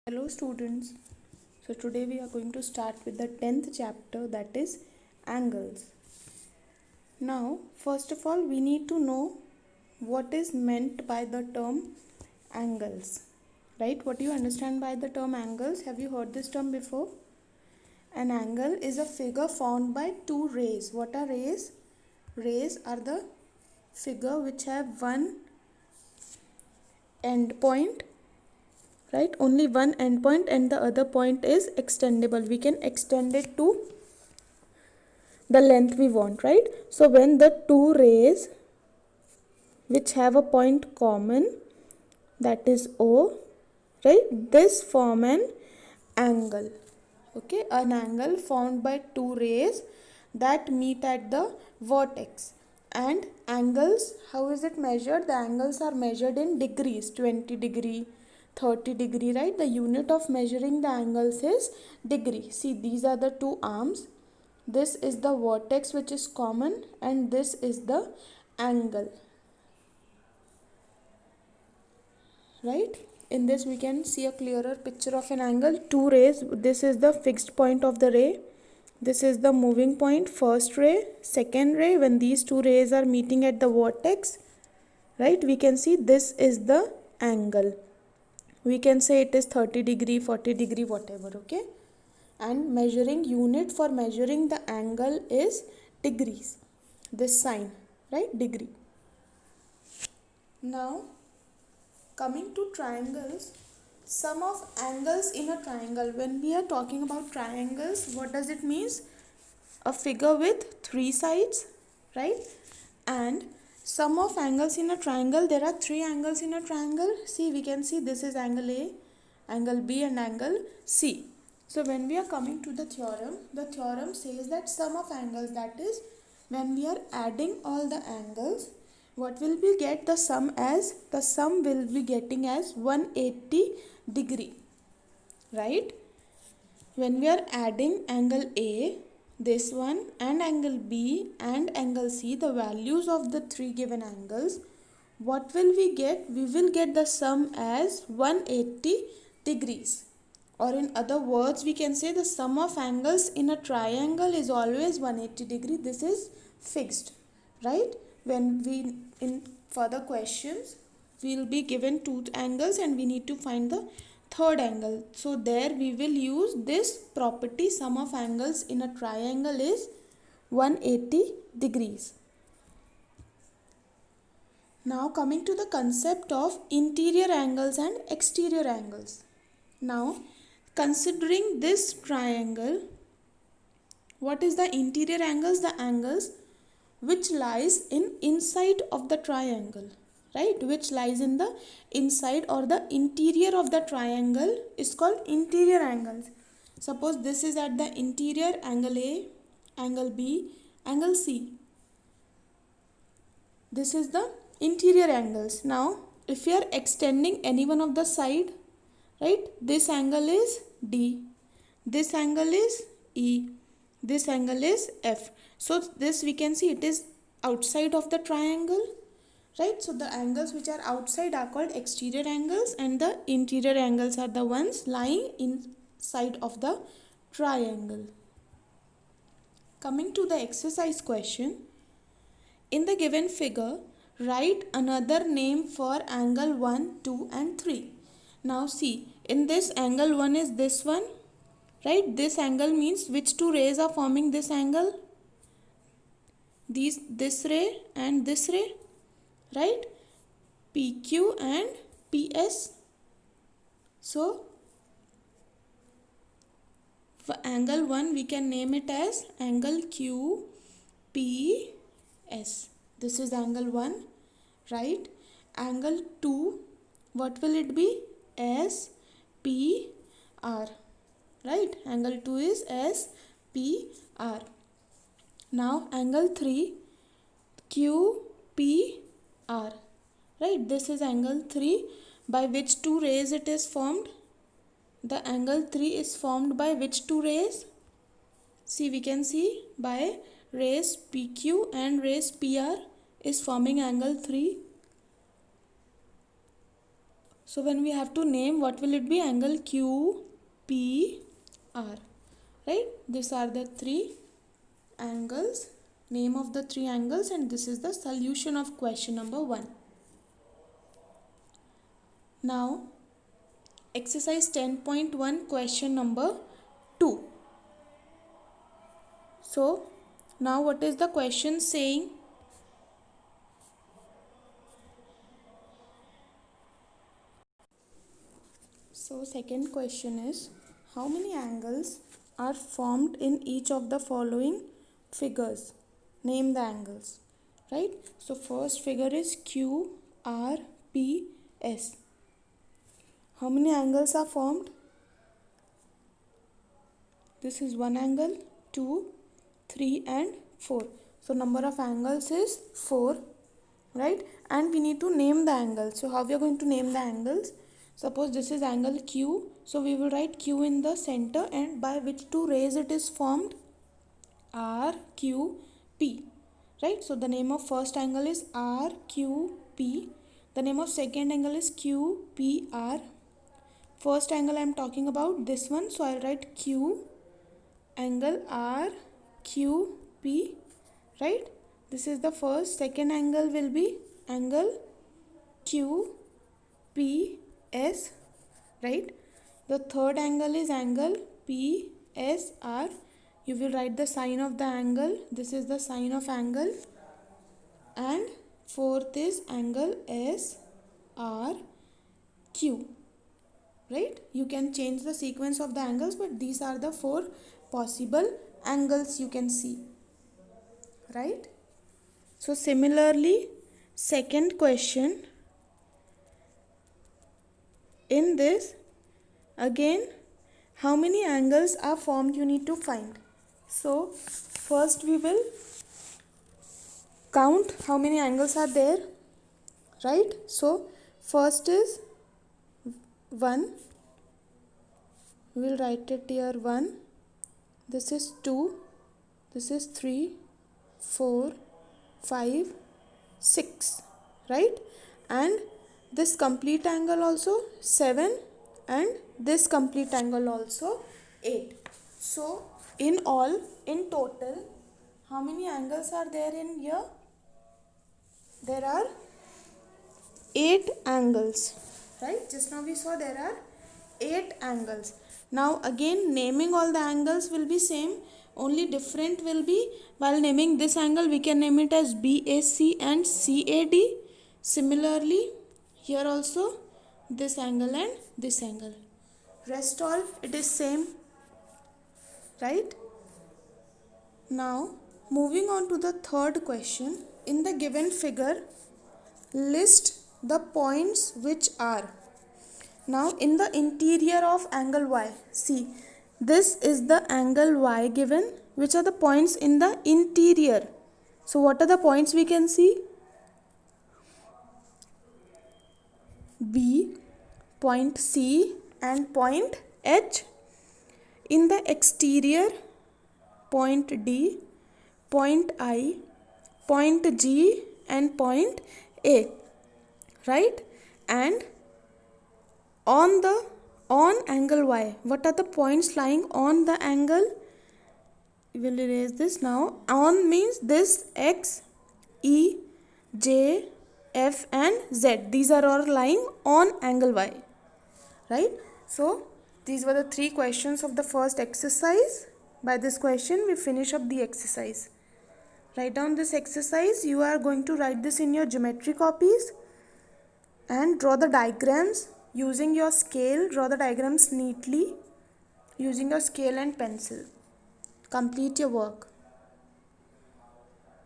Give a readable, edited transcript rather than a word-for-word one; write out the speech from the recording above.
Hello students. So today we are going to start with the 10th chapter, that is angles. Now first of all we need to know what is meant by the term angles. Right? What do you understand by the term angles? Have you heard this term before? An angle is a figure formed by two rays. What are rays? Rays are the figure which have one end point, right? Only one end point and the other point is extendable. We can extend it to the length we want, right? So when the two rays which have a point common, that is O, right, this form an angle. Okay, an angle formed by two rays that meet at the vertex. And angles, how is it measured? The angles are measured in degrees, 20 degree, 30 degree, right? The unit of measuring the angles is degree. See, these are the two arms. This is the vertex which is common and this is the angle, right? In this we can see a clearer picture of an angle. Two rays, this is the fixed point of the ray, this is the moving point, first ray, second ray. When these two rays are meeting at the vertex, right, we can see this is the angle. We can say it is 30 degree, 40 degree, whatever. Okay, and measuring unit for measuring the angle is degrees, this sign, right, degree. Now coming to triangles, sum of angles in a triangle. When we are talking about triangles, what does it mean? A figure with three sides, right? And sum of angles in a triangle, there are three angles in a triangle. See, we can see this is angle A, angle B and angle C. So when we are coming to the theorem says that sum of angles, that is when we are adding all the angles, what will we get the sum as? The sum will be getting as 180 degree, right? When we are adding angle A, this one, and angle B and angle C, the values of the three given angles, what will we get? We will get the sum as 180 degrees. Or in other words, we can say the sum of angles in a triangle is always 180 degree. This is fixed, right? When we in further questions, we will be given two angles and we need to find the third angle. So there we will use this property, sum of angles in a triangle is 180 degrees. Now coming to the concept of interior angles and exterior angles. Now considering this triangle, what is the interior angles? The angles which lies in inside of the triangle, right? Which lies in the inside or the interior of the triangle is called interior angles. Suppose this is at the interior, angle A, angle B, angle C. This is the interior angles. Now if we are extending any one of the side, right, this angle is D, this angle is E, this angle is F. So this we can see it is outside of the triangle, right? So the angles which are outside are called exterior angles and the interior angles are the ones lying inside of the triangle. Coming to the exercise question, in the given figure, write another name for angle 1, 2 and 3. Now see, in this angle 1 is this one, right? This angle means which two rays are forming this angle? This ray and this ray, right? PQ and PS. So for angle 1 we can name it as angle QPS. This is angle 1, right? Angle 2, what will it be? SPR, right? Angle 2 is SPR. Now angle 3, QPR, right? This is angle 3. By which two rays it is formed? The angle 3 is formed by which two rays? See, we can see by rays PQ and rays PR is forming angle 3. So when we have to name, what will it be? Angle QPR, right? These are the three angles, name of the three angles, and this is the solution of question number 1. Now exercise 10.1 question number 2. So now what is the question saying? So second question is, how many angles are formed in each of the following figures? Name the angles, right? So first figure is QRPS. How many angles are formed? This is one angle, 2, 3 and 4. So number of angles is 4, right? And we need to name the angles. So how we are going to name the angles? Suppose this is angle Q. So we will write Q in the center, and by which two rays it is formed? RQP, right? So the name of first angle is RQP. The name of second angle is QPR. First angle I am talking about this one, so I'll write Q angle RQP, right? This is the first. Second angle will be angle QPS, right? The third angle is angle PSR. You will write the sign of the angle. This is the sign of angle. And fourth is angle SRQ, right? You can change the sequence of the angles, but these are the 4 possible angles you can see, right? So similarly, second question, in this again, how many angles are formed you need to find. So first we will count how many angles are there, right? So first is 1. We will write it here 1. This is 2. This is 3, 4, 5, 6, right? And this complete angle also 7, and this complete angle also 8. So in all, in total, how many angles are there in here? There are 8 angles, right? Just now we saw there are 8 angles. Now again, naming all the angles will be same, only different will be, while naming this angle we can name it as BAC and CAD. Similarly here also this angle and this angle. Rest all it is same, right? Now moving on to the third question. In the given figure, list the points which are. Now in the interior of angle Y, see, this is the angle Y given. Which are the points in the interior? So what are the points we can see? B, point C and point H. In the exterior, point D, point I, point G and point A, right? And on angle Y, what are the points lying on the angle? We will erase this now. On means this X, E, J, F and Z. These are all lying on angle Y, right? So these were the 3 questions of the first exercise. By this question we finish up the exercise. Write down this exercise. You are going to write this in your geometry copies and draw the diagrams using your scale. Draw the diagrams neatly using your scale and pencil. Complete your work.